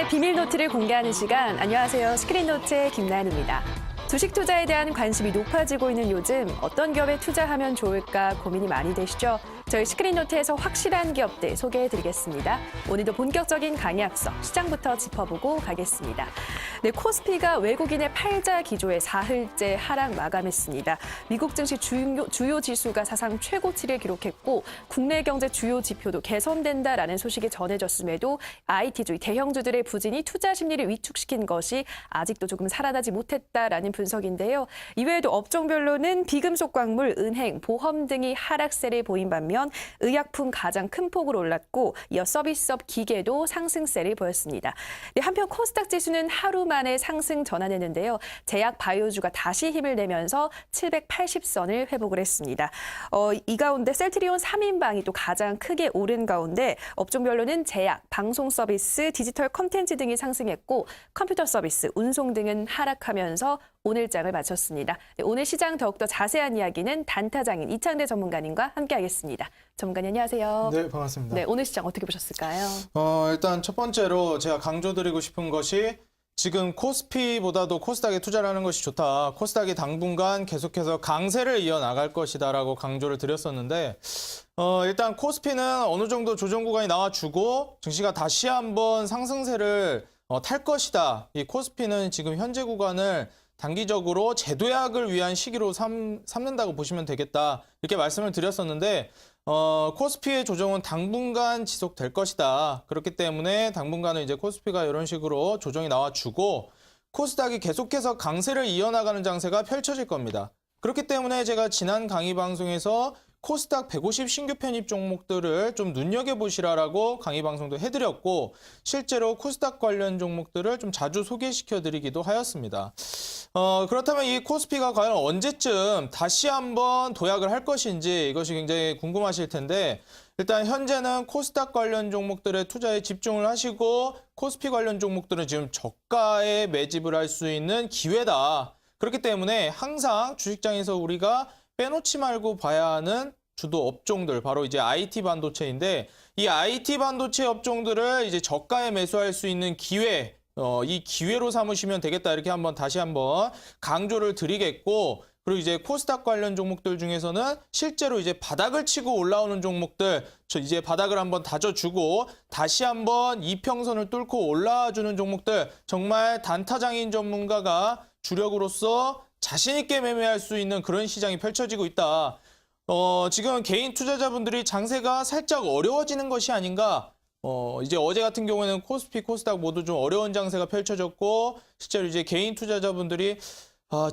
비밀 노트를 공개하는 시간. 안녕하세요. 스크린노트의 김나연입니다. 주식 투자에 대한 관심이 높아지고 있는 요즘 어떤 기업에 투자하면 좋을까 고민이 많이 되시죠? 저희 스크린노트에서 확실한 기업들 소개해드리겠습니다. 오늘도 본격적인 강의 앞서 시장부터 짚어보고 가겠습니다. 네, 코스피가 외국인의 팔자 기조에 사흘째 하락 마감했습니다. 미국 증시 주요 지수가 사상 최고치를 기록했고 국내 경제 주요 지표도 개선된다라는 소식이 전해졌음에도 IT주의 대형주들의 부진이 투자 심리를 위축시킨 것이 아직도 조금 살아나지 못했다라는 분석인데요. 이외에도 업종별로는 비금속 광물, 은행, 보험 등이 하락세를 보인 반면 의약품 가장 큰 폭으로 올랐고 이어 서비스업 기계도 상승세를 보였습니다. 네, 한편 코스닥 지수는 하루 만에 상승 전환했는데요. 제약 바이오주가 다시 힘을 내면서 780선을 회복을 했습니다. 이 가운데 셀트리온 3인방이 또 가장 크게 오른 가운데 업종별로는 제약, 방송 서비스, 디지털 콘텐츠 등이 상승했고 컴퓨터 서비스, 운송 등은 하락하면서 오늘 장을 마쳤습니다. 네, 오늘 시장 더욱더 자세한 이야기는 단타장인 이창대 전문가님과 함께하겠습니다. 전문가님 안녕하세요. 네, 반갑습니다. 네, 오늘 시장 어떻게 보셨을까요? 일단 첫 번째로 제가 강조드리고 싶은 것이 지금 코스피보다도 코스닥에 투자를 하는 것이 좋다. 코스닥이 당분간 계속해서 강세를 이어나갈 것이다라고 강조를 드렸었는데 일단 코스피는 어느 정도 조정 구간이 나와주고 증시가 다시 한번 상승세를 탈 것이다. 이 코스피는 지금 현재 구간을 단기적으로 재도약을 위한 시기로 삼는다고 보시면 되겠다. 이렇게 말씀을 드렸었는데 코스피의 조정은 당분간 지속될 것이다. 그렇기 때문에 당분간은 이제 코스피가 이런 식으로 조정이 나와주고 코스닥이 계속해서 강세를 이어나가는 장세가 펼쳐질 겁니다. 그렇기 때문에 제가 지난 강의 방송에서 코스닥 150 신규 편입 종목들을 좀 눈여겨보시라라고 강의 방송도 해드렸고 실제로 코스닥 관련 종목들을 좀 자주 소개시켜드리기도 하였습니다. 그렇다면 이 코스피가 과연 언제쯤 다시 한번 도약을 할 것인지 이것이 굉장히 궁금하실 텐데 일단 현재는 코스닥 관련 종목들의 투자에 집중을 하시고 코스피 관련 종목들은 지금 저가에 매집을 할 수 있는 기회다. 그렇기 때문에 항상 주식장에서 우리가 빼놓지 말고 봐야 하는 주도 업종들, 바로 이제 IT 반도체인데 이 IT 반도체 업종들을 이제 저가에 매수할 수 있는 기회, 이 기회로 삼으시면 되겠다. 이렇게 다시 한번 강조를 드리겠고 그리고 이제 코스닥 관련 종목들 중에서는 실제로 이제 바닥을 치고 올라오는 종목들, 이제 바닥을 한번 다져주고 다시 한번 이평선을 뚫고 올라와주는 종목들, 정말 단타장인 전문가가 주력으로서 자신 있게 매매할 수 있는 그런 시장이 펼쳐지고 있다. 지금 개인 투자자분들이 장세가 살짝 어려워지는 것이 아닌가. 이제 어제 같은 경우에는 코스피, 코스닥 모두 좀 어려운 장세가 펼쳐졌고 실제로 이제 개인 투자자분들이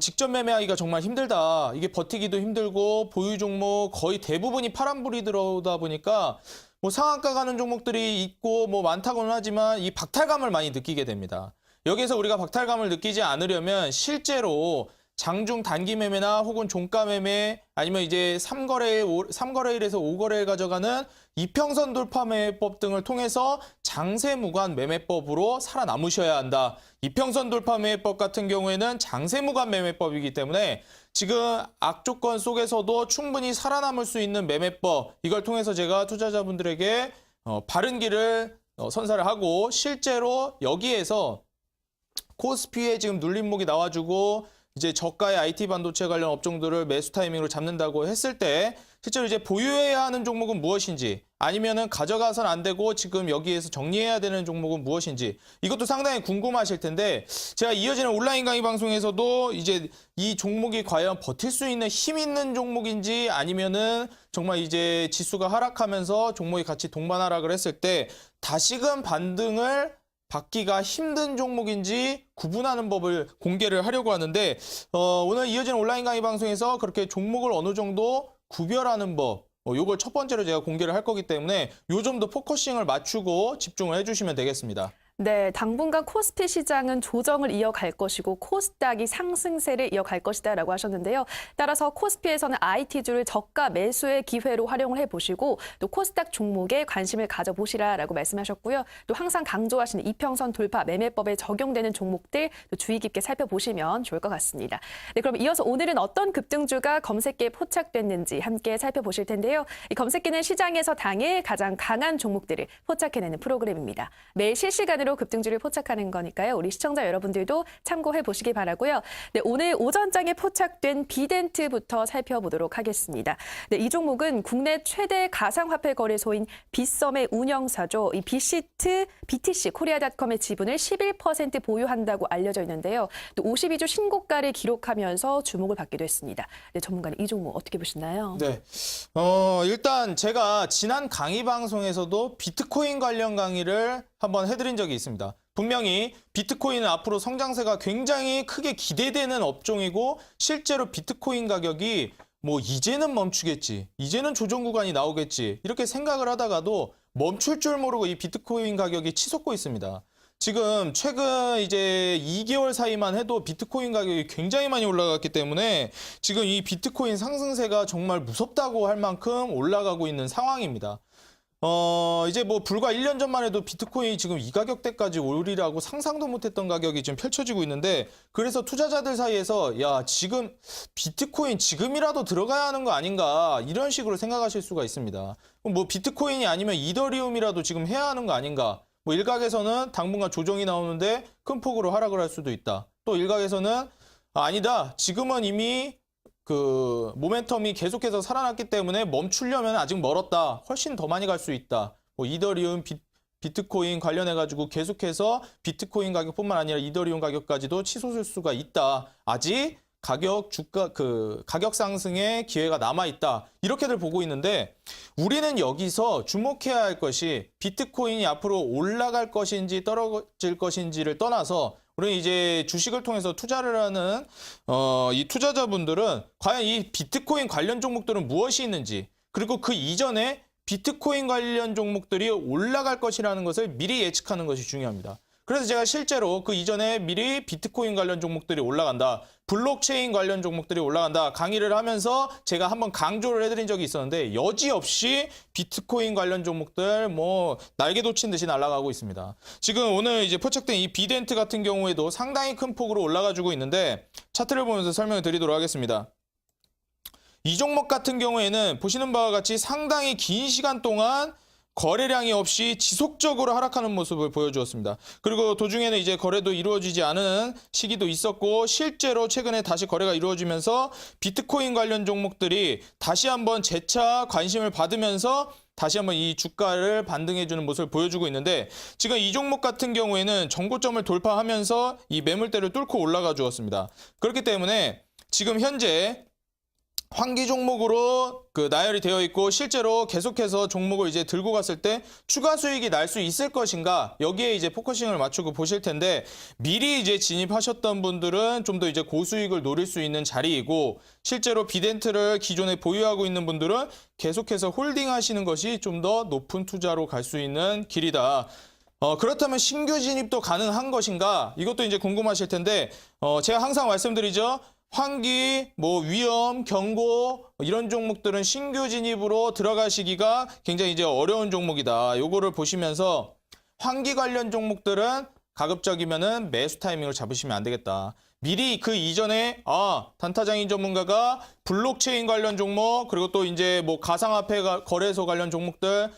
직접 매매하기가 정말 힘들다. 이게 버티기도 힘들고 보유 종목 거의 대부분이 파란불이 들어오다 보니까 뭐 상한가 가는 종목들이 있고 뭐 많다고는 하지만 이 박탈감을 많이 느끼게 됩니다. 여기서 우리가 박탈감을 느끼지 않으려면 실제로 장중 단기 매매나 혹은 종가 매매 아니면 이제 3거래일에서 5거래일 가져가는 이평선 돌파 매매법 등을 통해서 장세 무관 매매법으로 살아남으셔야 한다. 이평선 돌파 매매법 같은 경우에는 장세 무관 매매법이기 때문에 지금 악조건 속에서도 충분히 살아남을 수 있는 매매법, 이걸 통해서 제가 투자자분들에게 바른 길을 선사를 하고 실제로 여기에서 코스피에 지금 눌림목이 나와주고 이제 저가의 IT 반도체 관련 업종들을 매수 타이밍으로 잡는다고 했을 때 실제로 이제 보유해야 하는 종목은 무엇인지 아니면은 가져가선 안 되고 지금 여기에서 정리해야 되는 종목은 무엇인지 이것도 상당히 궁금하실 텐데 제가 이어지는 온라인 강의 방송에서도 이제 이 종목이 과연 버틸 수 있는 힘 있는 종목인지 아니면은 정말 이제 지수가 하락하면서 종목이 같이 동반 하락을 했을 때 다시금 반등을 받기가 힘든 종목인지 구분하는 법을 공개를 하려고 하는데 오늘 이어지는 온라인 강의 방송에서 그렇게 종목을 어느 정도 구별하는 법, 요걸 첫 번째로 제가 공개를 할 거기 때문에 요 점도 포커싱을 맞추고 집중을 해주시면 되겠습니다. 네, 당분간 코스피 시장은 조정을 이어갈 것이고 코스닥이 상승세를 이어갈 것이다라고 하셨는데요. 따라서 코스피에서는 IT주를 저가 매수의 기회로 활용을 해보시고 또 코스닥 종목에 관심을 가져보시라라고 말씀하셨고요. 또 항상 강조하시는 이평선 돌파 매매법에 적용되는 종목들 또 주의 깊게 살펴보시면 좋을 것 같습니다. 네, 그럼 이어서 오늘은 어떤 급등주가 검색기에 포착됐는지 함께 살펴보실 텐데요. 이 검색기는 시장에서 당일 가장 강한 종목들을 포착해내는 프로그램입니다. 매일 실시간으로 상승으로 급등주를 포착하는 거니까요. 우리 시청자 여러분들도 참고해 보시기 바라고요. 네, 오늘 오전장에 포착된 비덴트부터 살펴보도록 하겠습니다. 네, 이 종목은 국내 최대 가상화폐 거래소인 빗썸의 운영사죠. 이 빗시트 BTC 코리아닷컴의 지분을 11% 보유한다고 알려져 있는데요. 또 52주 신고가를 기록하면서 주목을 받기도 했습니다. 네, 전문가님 이 종목 어떻게 보시나요? 네. 일단 제가 지난 강의 방송에서도 비트코인 관련 강의를 한번 해드린 적이 있습니다. 분명히 비트코인은 앞으로 성장세가 굉장히 크게 기대되는 업종이고 실제로 비트코인 가격이 뭐 이제는 멈추겠지, 이제는 조정 구간이 나오겠지 이렇게 생각을 하다가도 멈출 줄 모르고 이 비트코인 가격이 치솟고 있습니다. 지금 최근 이제 2개월 사이만 해도 비트코인 가격이 굉장히 많이 올라갔기 때문에 지금 이 비트코인 상승세가 정말 무섭다고 할 만큼 올라가고 있는 상황입니다. 이제 뭐 불과 1년 전만 해도 비트코인이 지금 이 가격대까지 오르리라고 상상도 못했던 가격이 지금 펼쳐지고 있는데, 그래서 투자자들 사이에서 야, 지금 비트코인 지금이라도 들어가야 하는 거 아닌가 이런 식으로 생각하실 수가 있습니다. 뭐 비트코인이 아니면 이더리움이라도 지금 해야 하는 거 아닌가. 뭐 일각에서는 당분간 조정이 나오는데 큰 폭으로 하락을 할 수도 있다. 또 일각에서는 아니다. 지금은 이미 그 모멘텀이 계속해서 살아났기 때문에 멈추려면 아직 멀었다. 훨씬 더 많이 갈 수 있다. 뭐 이더리움, 비트코인 관련해가지고 계속해서 비트코인 가격뿐만 아니라 이더리움 가격까지도 치솟을 수가 있다. 아직 가격 상승의 기회가 남아있다. 이렇게들 보고 있는데, 우리는 여기서 주목해야 할 것이 비트코인이 앞으로 올라갈 것인지 떨어질 것인지를 떠나서, 우리 이제 주식을 통해서 투자를 하는 이 투자자분들은 과연 이 비트코인 관련 종목들은 무엇이 있는지, 그리고 그 이전에 비트코인 관련 종목들이 올라갈 것이라는 것을 미리 예측하는 것이 중요합니다. 그래서 제가 실제로 그 이전에 미리 비트코인 관련 종목들이 올라간다, 블록체인 관련 종목들이 올라간다 강의를 하면서 제가 한번 강조를 해드린 적이 있었는데, 여지없이 비트코인 관련 종목들 뭐 날개 돋친 듯이 날아가고 있습니다. 지금 오늘 이제 포착된 이 비덴트 같은 경우에도 상당히 큰 폭으로 올라가지고 있는데, 차트를 보면서 설명을 드리도록 하겠습니다. 이 종목 같은 경우에는 보시는 바와 같이 상당히 긴 시간 동안 거래량이 없이 지속적으로 하락하는 모습을 보여주었습니다. 그리고 도중에는 이제 거래도 이루어지지 않은 시기도 있었고, 실제로 최근에 다시 거래가 이루어지면서 비트코인 관련 종목들이 다시 한번 재차 관심을 받으면서 다시 한번 이 주가를 반등해주는 모습을 보여주고 있는데, 지금 이 종목 같은 경우에는 정고점을 돌파하면서 이 매물대를 뚫고 올라가 주었습니다. 그렇기 때문에 지금 현재 환기 종목으로 나열이 되어 있고, 실제로 계속해서 종목을 이제 들고 갔을 때 추가 수익이 날 수 있을 것인가, 여기에 이제 포커싱을 맞추고 보실 텐데, 미리 이제 진입하셨던 분들은 좀 더 이제 고수익을 노릴 수 있는 자리이고, 실제로 비덴트를 기존에 보유하고 있는 분들은 계속해서 홀딩 하시는 것이 좀 더 높은 투자로 갈 수 있는 길이다. 그렇다면 신규 진입도 가능한 것인가? 이것도 이제 궁금하실 텐데, 제가 항상 말씀드리죠. 환기, 뭐 위험, 경고 이런 종목들은 신규 진입으로 들어가시기가 굉장히 이제 어려운 종목이다. 요거를 보시면서 환기 관련 종목들은 가급적이면은 매수 타이밍을 잡으시면 안 되겠다. 미리 그 이전에 단타장인 전문가가 블록체인 관련 종목, 그리고 또 이제 뭐 가상화폐 거래소 관련 종목들,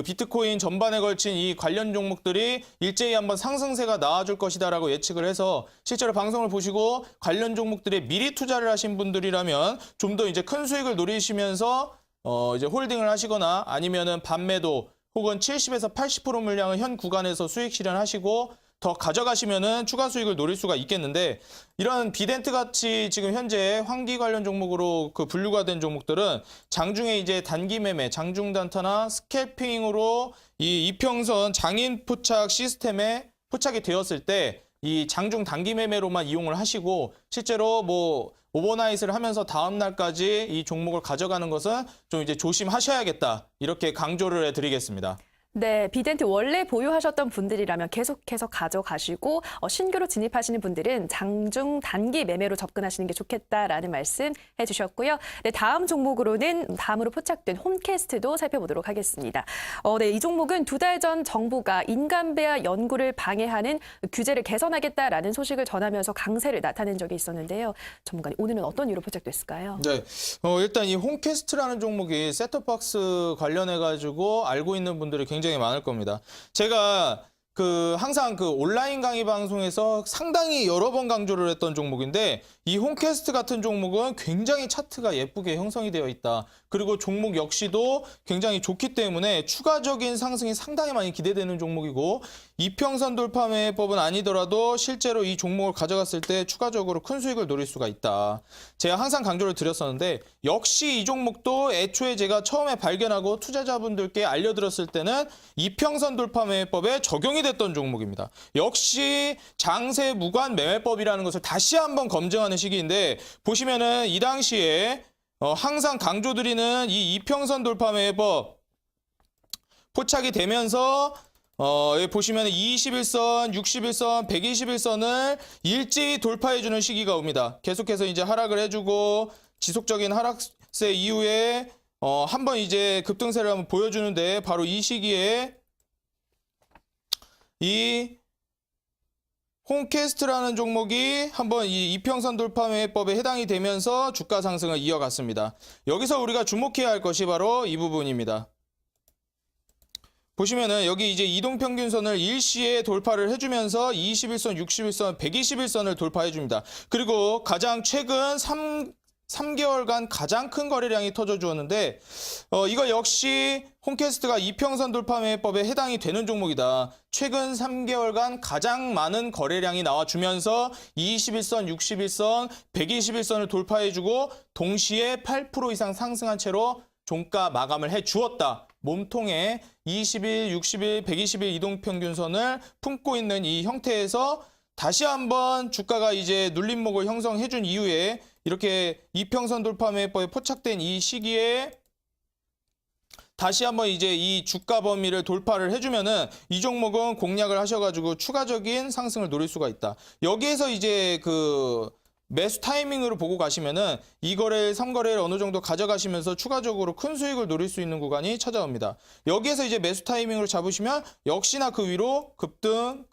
비트코인 전반에 걸친 이 관련 종목들이 일제히 한번 상승세가 나와줄 것이다라고 예측을 해서 실제로 방송을 보시고 관련 종목들에 미리 투자를 하신 분들이라면 좀 더 이제 큰 수익을 노리시면서 이제 홀딩을 하시거나, 아니면은 반매도 혹은 70에서 80% 물량을 현 구간에서 수익 실현하시고 더 가져가시면은 추가 수익을 노릴 수가 있겠는데, 이런 비덴트 같이 지금 현재 환기 관련 종목으로 분류가 된 종목들은 장중에 이제 단기 매매, 장중 단타나 스캘핑으로 이 이평선 장인 포착 시스템에 포착이 되었을 때 이 장중 단기 매매로만 이용을 하시고, 실제로 뭐 오버나잇을 하면서 다음 날까지 이 종목을 가져가는 것은 좀 이제 조심하셔야겠다, 이렇게 강조를 해드리겠습니다. 네, 비덴트 원래 보유하셨던 분들이라면 계속해서 가져가시고, 신규로 진입하시는 분들은 장중 단기 매매로 접근하시는 게 좋겠다라는 말씀 해주셨고요. 네, 다음 종목으로는 다음으로 포착된 홈캐스트도 살펴보도록 하겠습니다. 네, 이 종목은 2달 전 정부가 인간배아 연구를 방해하는 규제를 개선하겠다라는 소식을 전하면서 강세를 나타낸 적이 있었는데요. 전문가님, 오늘은 어떤 이유로 포착됐을까요? 네, 일단 이 홈캐스트라는 종목이 셋톱박스 관련해가지고 알고 있는 분들이 굉장히 많을 겁니다. 제가 항상 온라인 강의 방송에서 상당히 여러 번 강조를 했던 종목인데 이 홈캐스트 같은 종목은 굉장히 차트가 예쁘게 형성이 되어 있다. 그리고 종목 역시도 굉장히 좋기 때문에 추가적인 상승이 상당히 많이 기대되는 종목이고 이평선 돌파 매매법은 아니더라도 실제로 이 종목을 가져갔을 때 추가적으로 큰 수익을 노릴 수가 있다. 제가 항상 강조를 드렸었는데 역시 이 종목도 애초에 제가 처음에 발견하고 투자자분들께 알려드렸을 때는 이평선 돌파 매매법에 적용이 됐던 종목입니다. 역시 장세 무관 매매법이라는 것을 다시 한번 검증하는 시기인데 보시면은 이 당시에 항상 강조드리는 이 이평선 돌파 매매법 포착이 되면서 여기 보시면 21선, 61선, 121선을 일제히 돌파해주는 시기가 옵니다. 계속해서 이제 하락을 해주고 지속적인 하락세 이후에 한번 이제 급등세를 한번 보여주는데 바로 이 시기에 이 홈캐스트라는 종목이 한번 이 이평선 돌파 매매법에 해당이 되면서 주가 상승을 이어갔습니다. 여기서 우리가 주목해야 할 것이 바로 이 부분입니다. 보시면은 여기 이제 이동평균선을 일시에 돌파를 해주면서 21선, 61선, 121선을 돌파해줍니다. 그리고 가장 최근 3개월간 가장 큰 거래량이 터져주었는데 이거 역시 홈캐스트가 이평선 돌파 매매법에 해당이 되는 종목이다. 최근 3개월간 가장 많은 거래량이 나와주면서 21선, 61선, 121선을 돌파해주고 동시에 8% 이상 상승한 채로 종가 마감을 해주었다. 몸통에 20일, 60일, 120일 이동평균선을 품고 있는 이 형태에서 다시 한번 주가가 이제 눌림목을 형성해준 이후에 이렇게 이평선 돌파 매매법에 포착된 이 시기에 다시 한번 이제 이 주가 범위를 돌파를 해주면은 이 종목은 공략을 하셔가지고 추가적인 상승을 노릴 수가 있다. 여기에서 이제 매수 타이밍으로 보고 가시면은 2거래일, 3거래일 어느 정도 가져가시면서 추가적으로 큰 수익을 노릴 수 있는 구간이 찾아옵니다. 여기에서 이제 매수 타이밍으로 잡으시면 역시나 그 위로 급등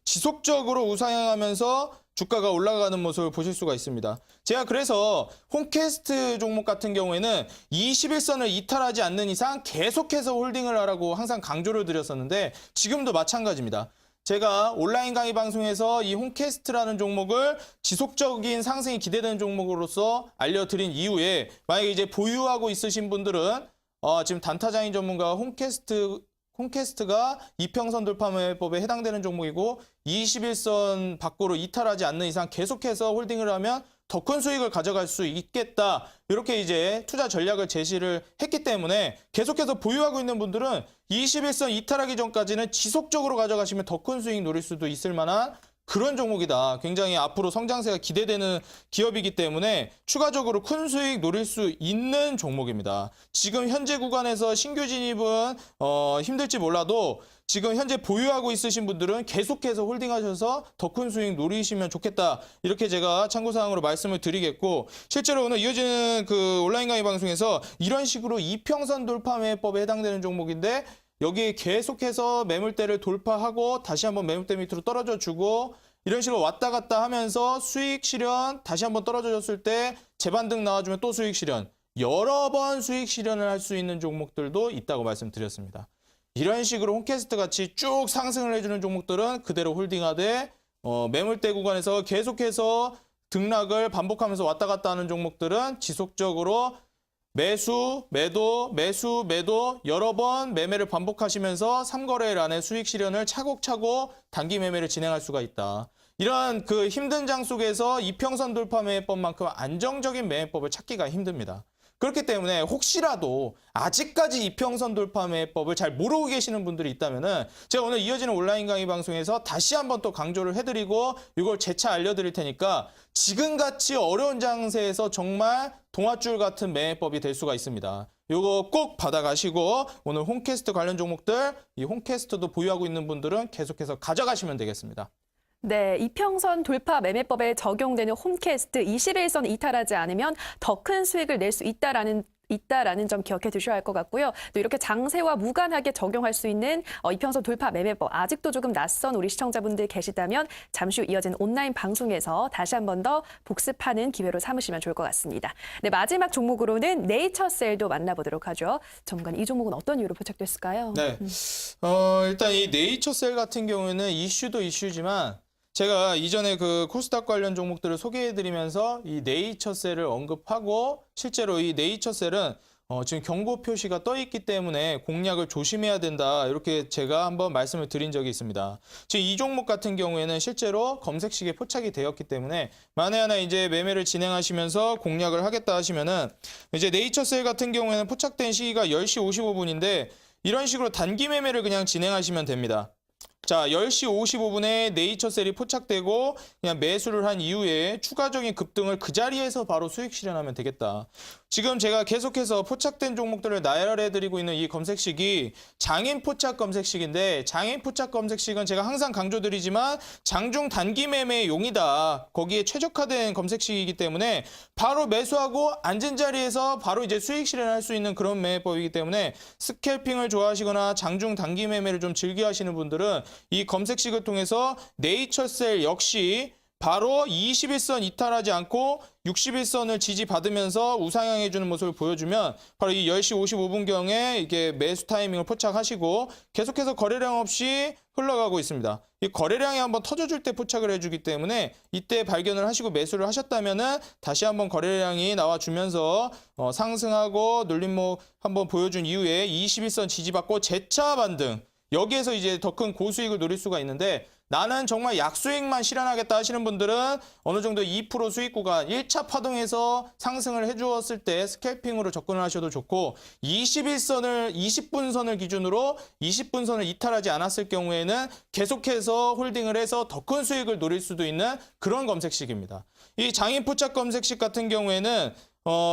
지속적으로 우상향하면서 주가가 올라가는 모습을 보실 수가 있습니다. 제가 그래서 홈캐스트 종목 같은 경우에는 21선을 이탈하지 않는 이상 계속해서 홀딩을 하라고 항상 강조를 드렸었는데 지금도 마찬가지입니다. 제가 온라인 강의 방송에서 이 홈캐스트라는 종목을 지속적인 상승이 기대되는 종목으로서 알려드린 이후에 만약에 이제 보유하고 있으신 분들은 지금 단타장인 전문가가 홈캐스트가 이평선 돌파 매매법에 해당되는 종목이고 21선 밖으로 이탈하지 않는 이상 계속해서 홀딩을 하면 더 큰 수익을 가져갈 수 있겠다. 이렇게 이제 투자 전략을 제시를 했기 때문에 계속해서 보유하고 있는 분들은 21선 이탈하기 전까지는 지속적으로 가져가시면 더 큰 수익 노릴 수도 있을 만한 그런 종목이다. 굉장히 앞으로 성장세가 기대되는 기업이기 때문에 추가적으로 큰 수익 노릴 수 있는 종목입니다. 지금 현재 구간에서 신규 진입은 힘들지 몰라도 지금 현재 보유하고 있으신 분들은 계속해서 홀딩하셔서 더 큰 수익 노리시면 좋겠다. 이렇게 제가 참고사항으로 말씀을 드리겠고 실제로 오늘 이어지는 온라인 강의 방송에서 이런 식으로 이평선 돌파 매매법에 해당되는 종목인데 여기에 계속해서 매물대를 돌파하고 다시 한번 매물대 밑으로 떨어져 주고 이런 식으로 왔다 갔다 하면서 수익 실현 다시 한번 떨어졌을 때 재반등 나와주면 또 수익 실현 여러 번 수익 실현을 할 수 있는 종목들도 있다고 말씀드렸습니다. 이런 식으로 홈캐스트 같이 쭉 상승을 해주는 종목들은 그대로 홀딩하되 매물대 구간에서 계속해서 등락을 반복하면서 왔다 갔다 하는 종목들은 지속적으로 매수, 매도, 매수, 매도 여러 번 매매를 반복하시면서 3거래일 안에 수익 실현을 차곡차곡 단기 매매를 진행할 수가 있다. 이러한 힘든 장 속에서 이평선 돌파 매매법만큼 안정적인 매매법을 찾기가 힘듭니다. 그렇기 때문에 혹시라도 아직까지 이평선 돌파 매매법을 잘 모르고 계시는 분들이 있다면은 제가 오늘 이어지는 온라인 강의 방송에서 다시 한번 또 강조를 해드리고 이걸 재차 알려드릴 테니까 지금같이 어려운 장세에서 정말 동아줄 같은 매매법이 될 수가 있습니다. 이거 꼭 받아가시고 오늘 홈캐스트 관련 종목들 이 홈캐스트도 보유하고 있는 분들은 계속해서 가져가시면 되겠습니다. 네, 이평선 돌파 매매법에 적용되는 홈캐스트 21선 이탈하지 않으면 더 큰 수익을 낼 수 있다라는 있다라는 점 기억해 두셔야 할 것 같고요. 또 이렇게 장세와 무관하게 적용할 수 있는 이평선 돌파 매매법 아직도 조금 낯선 우리 시청자분들 계시다면 잠시 후 이어지는 온라인 방송에서 다시 한 번 더 복습하는 기회로 삼으시면 좋을 것 같습니다. 네, 마지막 종목으로는 네이처셀도 만나보도록 하죠. 전문가님, 이 종목은 어떤 이유로 포착됐을까요? 네. 일단 이 네이처셀 같은 경우에는 이슈도 이슈지만 제가 이전에 그 코스닥 관련 종목들을 소개해드리면서 이 네이처셀을 언급하고 실제로 이 네이처셀은 지금 경고 표시가 떠 있기 때문에 공략을 조심해야 된다. 이렇게 제가 한번 말씀을 드린 적이 있습니다. 지금 이 종목 같은 경우에는 실제로 검색식에 포착이 되었기 때문에 만에 하나 이제 매매를 진행하시면서 공략을 하겠다 하시면은 이제 네이처셀 같은 경우에는 포착된 시기가 10시 55분인데 이런 식으로 단기 매매를 그냥 진행하시면 됩니다. 자, 10시 55분에 네이처셀이 포착되고 그냥 매수를 한 이후에 추가적인 급등을 그 자리에서 바로 수익 실현하면 되겠다. 지금 제가 계속해서 포착된 종목들을 나열해드리고 있는 이 검색식이 장인 포착 검색식인데 장인 포착 검색식은 제가 항상 강조드리지만 장중 단기 매매의 용이다. 거기에 최적화된 검색식이기 때문에 바로 매수하고 앉은 자리에서 바로 이제 수익 실현할 수 있는 그런 매매법이기 때문에 스캘핑을 좋아하시거나 장중 단기 매매를 좀 즐겨 하시는 분들은 이 검색식을 통해서 네이처셀 역시 바로 21선 이탈하지 않고 61선을 지지받으면서 우상향해주는 모습을 보여주면 바로 이 10시 55분경에 이게 매수 타이밍을 포착하시고 계속해서 거래량 없이 흘러가고 있습니다. 이 거래량이 한번 터져줄 때 포착을 해주기 때문에 이때 발견을 하시고 매수를 하셨다면은 다시 한번 거래량이 나와주면서 상승하고 눌림목 한번 보여준 이후에 21선 지지받고 재차 반등. 여기에서 이제 더 큰 고수익을 노릴 수가 있는데 나는 정말 약수익만 실현하겠다 하시는 분들은 어느 정도 2% 수익 구간 1차 파동에서 상승을 해주었을 때 스캘핑으로 접근을 하셔도 좋고 20분 선을 기준으로 20분 선을 이탈하지 않았을 경우에는 계속해서 홀딩을 해서 더 큰 수익을 노릴 수도 있는 그런 검색식입니다. 이 장인 포착 검색식 같은 경우에는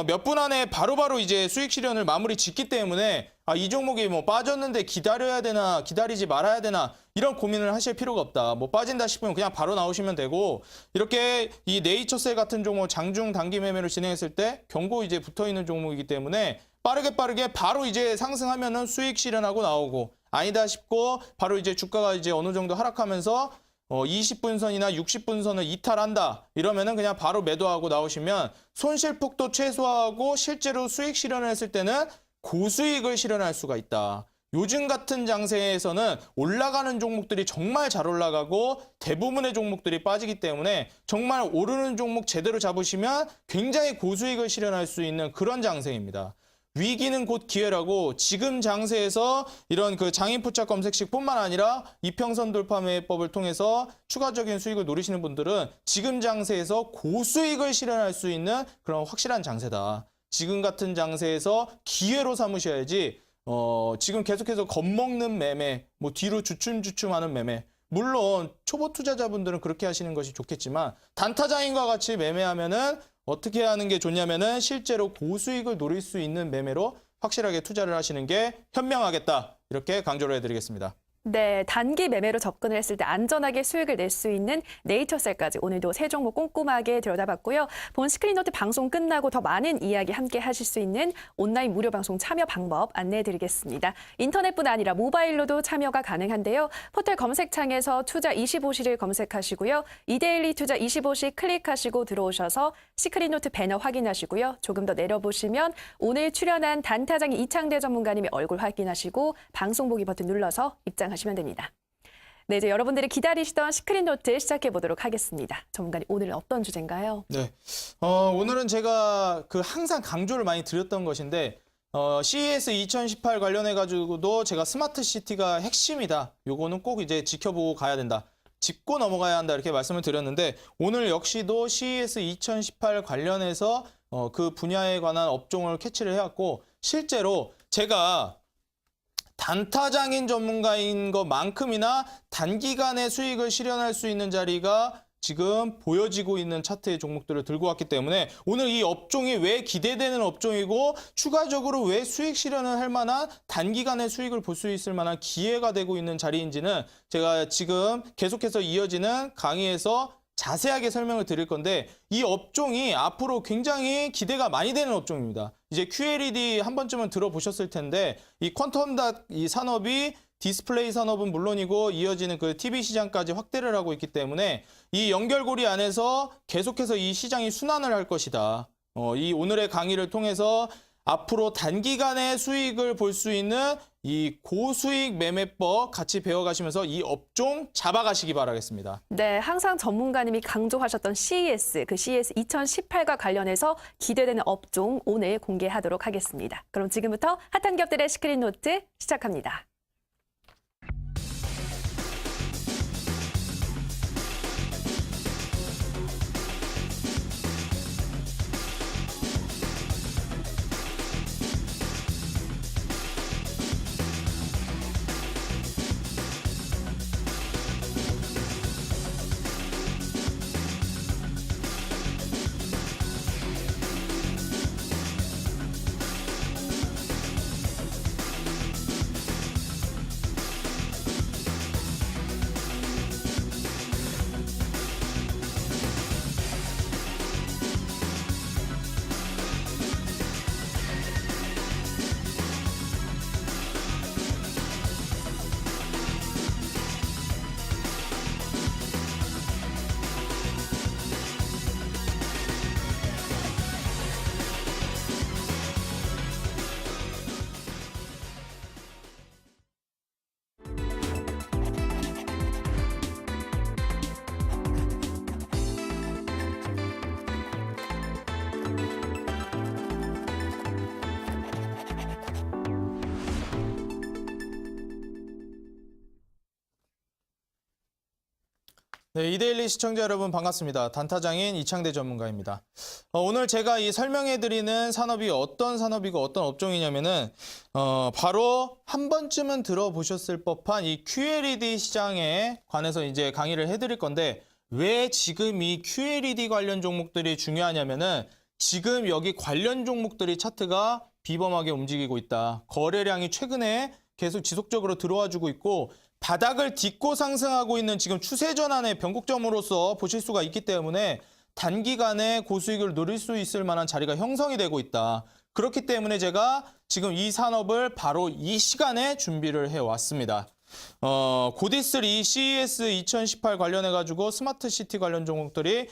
몇 분 안에 바로바로 이제 수익 실현을 마무리 짓기 때문에 이 종목이 뭐 빠졌는데 기다려야 되나 기다리지 말아야 되나 이런 고민을 하실 필요가 없다. 뭐 빠진다 싶으면 그냥 바로 나오시면 되고 이렇게 이 네이처셀 같은 종목 장중 단기 매매를 진행했을 때 경고 이제 붙어 있는 종목이기 때문에 빠르게 바로 이제 상승하면은 수익 실현하고 나오고 아니다 싶고 바로 이제 주가가 이제 어느 정도 하락하면서 20분 선이나 60분 선을 이탈한다. 이러면은 그냥 바로 매도하고 나오시면 손실폭도 최소화하고 실제로 수익 실현을 했을 때는 고수익을 실현할 수가 있다. 요즘 같은 장세에서는 올라가는 종목들이 정말 잘 올라가고 대부분의 종목들이 빠지기 때문에 정말 오르는 종목 제대로 잡으시면 굉장히 고수익을 실현할 수 있는 그런 장세입니다. 위기는 곧 기회라고 지금 장세에서 이런 그 장인 포착 검색식뿐만 아니라 이평선 돌파 매매법을 통해서 추가적인 수익을 노리시는 분들은 지금 장세에서 고수익을 실현할 수 있는 그런 확실한 장세다. 지금 같은 장세에서 기회로 삼으셔야지 지금 계속해서 겁먹는 매매, 뭐 뒤로 주춤주춤하는 매매. 물론 초보 투자자분들은 그렇게 하시는 것이 좋겠지만 단타장인과 같이 매매하면은 어떻게 하는 게 좋냐면은 실제로 고수익을 노릴 수 있는 매매로 확실하게 투자를 하시는 게 현명하겠다. 이렇게 강조를 해드리겠습니다. 네, 단기 매매로 접근을 했을 때 안전하게 수익을 낼 수 있는 네이처셀까지 오늘도 세 종목 꼼꼼하게 들여다봤고요. 본 스크린노트 방송 끝나고 더 많은 이야기 함께 하실 수 있는 온라인 무료 방송 참여 방법 안내해드리겠습니다. 인터넷뿐 아니라 모바일로도 참여가 가능한데요. 포털 검색창에서 투자 25시를 검색하시고요. 이데일리 투자 25시 클릭하시고 들어오셔서 스크린노트 배너 확인하시고요. 조금 더 내려보시면 오늘 출연한 단타장인 이창대 전문가님의 얼굴 확인하시고 방송 보기 버튼 눌러서 입장하시면 됩니다. 네, 이제 여러분들이 기다리시던 스크린노트 시작해 보도록 하겠습니다. 전문가님, 오늘은 어떤 주제인가요? 네, 오늘은 제가 항상 강조를 많이 드렸던 것인데 CES 2018 관련해 가지고도 제가 스마트 시티가 핵심이다. 요거는 꼭 이제 지켜보고 가야 된다. 짚고 넘어가야 한다 이렇게 말씀을 드렸는데 오늘 역시도 CES 2018 관련해서 그 분야에 관한 업종을 캐치를 해왔고 실제로 제가 단타장인 전문가인 것만큼이나 단기간에 수익을 실현할 수 있는 자리가 지금 보여지고 있는 차트의 종목들을 들고 왔기 때문에 오늘 이 업종이 왜 기대되는 업종이고 추가적으로 왜 수익 실현을 할 만한 단기간에 수익을 볼 수 있을 만한 기회가 되고 있는 자리인지는 제가 지금 계속해서 이어지는 강의에서 자세하게 설명을 드릴 건데 이 업종이 앞으로 굉장히 기대가 많이 되는 업종입니다. 이제 QLED 한 번쯤은 들어보셨을 텐데 이 퀀텀닷 이 산업이 디스플레이 산업은 물론이고 이어지는 그 TV 시장까지 확대를 하고 있기 때문에 이 연결고리 안에서 계속해서 이 시장이 순환을 할 것이다. 이 오늘의 강의를 통해서 앞으로 단기간에 수익을 볼 수 있는 이 고수익 매매법 같이 배워가시면서 이 업종 잡아가시기 바라겠습니다. 네, 항상 전문가님이 강조하셨던 CES, 그 CES 2018과 관련해서 기대되는 업종 오늘 공개하도록 하겠습니다. 그럼 지금부터 핫한 기업들의 시크릿 노트 시작합니다. 네, 이데일리 시청자 여러분 반갑습니다. 단타장인 이창대 전문가입니다. 오늘 제가 이 설명해드리는 산업이 어떤 산업이고 어떤 업종이냐면은 바로 한 번쯤은 들어보셨을 법한 이 QLED 시장에 관해서 이제 강의를 해드릴 건데 왜 지금 이 QLED 관련 종목들이 중요하냐면은 지금 여기 관련 종목들이 차트가 비범하게 움직이고 있다. 거래량이 최근에 계속 지속적으로 들어와주고 있고 바닥을 딛고 상승하고 있는 지금 추세 전환의 변곡점으로서 보실 수가 있기 때문에 단기간에 고수익을 누릴 수 있을 만한 자리가 형성이 되고 있다. 그렇기 때문에 제가 지금 이 산업을 바로 이 시간에 준비를 해왔습니다. 고디스3 CES 2018 관련해가지고 스마트시티 관련 종목들이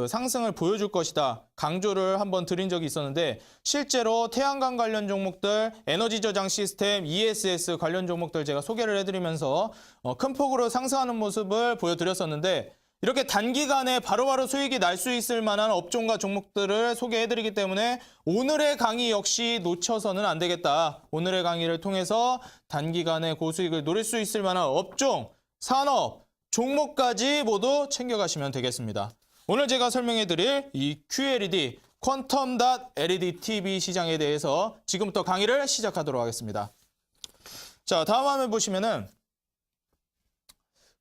상승을 보여줄 것이다. 강조를 한번 드린 적이 있었는데 실제로 태양광 관련 종목들, 에너지 저장 시스템, ESS 관련 종목들 제가 소개를 해드리면서 큰 폭으로 상승하는 모습을 보여드렸었는데 이렇게 단기간에 바로바로 수익이 날 수 있을 만한 업종과 종목들을 소개해드리기 때문에 오늘의 강의 역시 놓쳐서는 안 되겠다. 오늘의 강의를 통해서 단기간에 고수익을 노릴 수 있을 만한 업종, 산업, 종목까지 모두 챙겨가시면 되겠습니다. 오늘 제가 설명해드릴 이 QLED, 퀀텀닷 LED TV 시장에 대해서 지금부터 강의를 시작하도록 하겠습니다. 자, 다음 화면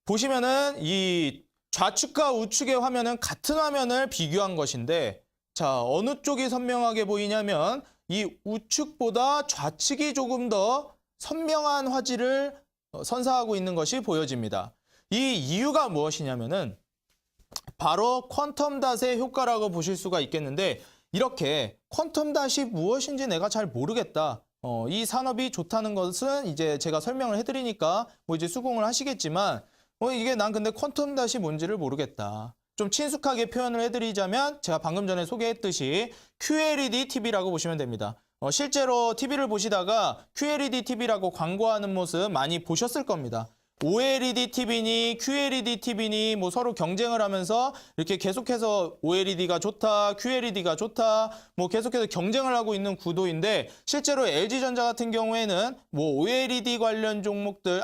보시면은 이 좌측과 우측의 화면은 같은 화면을 비교한 것인데 자, 어느 쪽이 선명하게 보이냐면 이 우측보다 좌측이 조금 더 선명한 화질을 선사하고 있는 것이 보여집니다. 이 이유가 무엇이냐면은 바로 퀀텀닷의 효과라고 보실 수가 있겠는데 이렇게 퀀텀닷이 무엇인지 내가 잘 모르겠다. 이 산업이 좋다는 것은 이제 제가 설명을 해드리니까 뭐 이제 수긍을 하시겠지만 이게 난 근데 퀀텀닷이 뭔지를 모르겠다. 좀 친숙하게 표현을 해드리자면 제가 방금 전에 소개했듯이 QLED TV라고 보시면 됩니다. 실제로 TV를 보시다가 QLED TV라고 광고하는 모습 많이 보셨을 겁니다. OLED TV니 QLED TV니 뭐 서로 경쟁을 하면서 이렇게 계속해서 OLED가 좋다, QLED가 좋다, 뭐 계속해서 경쟁을 하고 있는 구도인데 실제로 LG전자 같은 경우에는 뭐 OLED 관련 종목들,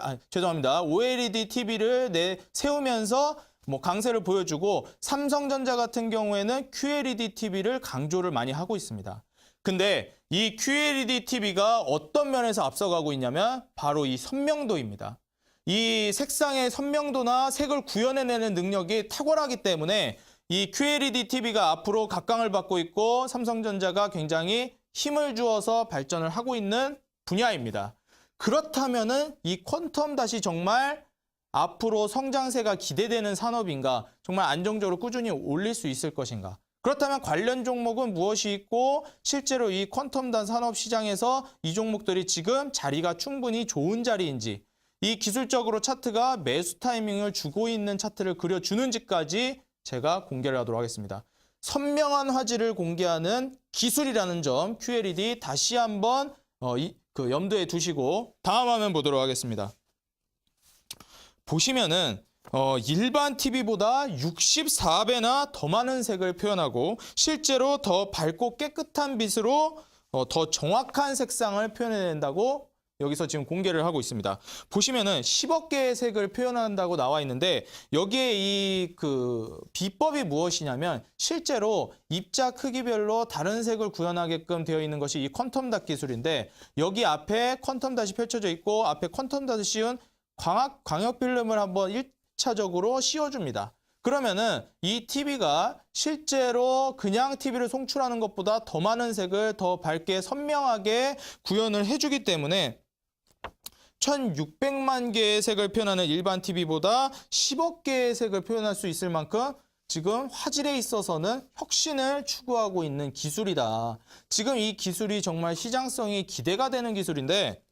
OLED TV를 세우면서 뭐 강세를 보여주고 삼성전자 같은 경우에는 QLED TV를 강조를 많이 하고 있습니다. 근데 이 QLED TV가 어떤 면에서 앞서가고 있냐면 바로 이 선명도입니다. 이 색상의 선명도나 색을 구현해내는 능력이 탁월하기 때문에 이 QLED TV가 앞으로 각광을 받고 있고 삼성전자가 굉장히 힘을 주어서 발전을 하고 있는 분야입니다. 그렇다면은 이 퀀텀닷이 정말 앞으로 성장세가 기대되는 산업인가, 정말 안정적으로 꾸준히 올릴 수 있을 것인가. 그렇다면 관련 종목은 무엇이 있고 실제로 이 퀀텀단 산업 시장에서 이 종목들이 지금 자리가 충분히 좋은 자리인지, 이 기술적으로 차트가 매수 타이밍을 주고 있는 차트를 그려주는지까지 제가 공개를 하도록 하겠습니다. 선명한 화질을 공개하는 기술이라는 점 QLED 다시 한번 염두에 두시고 다음 화면 보도록 하겠습니다. 보시면은 일반 TV보다 64배나 더 많은 색을 표현하고 실제로 더 밝고 깨끗한 빛으로 더 정확한 색상을 표현해낸다고 여기서 지금 공개를 하고 있습니다. 보시면은 10억 개의 색을 표현한다고 나와 있는데 여기에 이 비법이 무엇이냐면 실제로 입자 크기별로 다른 색을 구현하게끔 되어 있는 것이 이 퀀텀닷 기술인데 여기 앞에 퀀텀닷이 펼쳐져 있고 앞에 퀀텀닷을 씌운 광역 필름을 한번 1차적으로 씌워줍니다. 그러면은 이 TV가 실제로 그냥 TV를 송출하는 것보다 더 많은 색을 더 밝게 선명하게 구현을 해주기 때문에 1600만 개의 색을 표현하는 일반 TV보다 10억 개의 색을 표현할 수 있을 만큼 지금 화질에 있어서는 혁신을 추구하고 있는 기술이다. 지금 이 기술이 정말 시장성이 기대가 되는 기술인데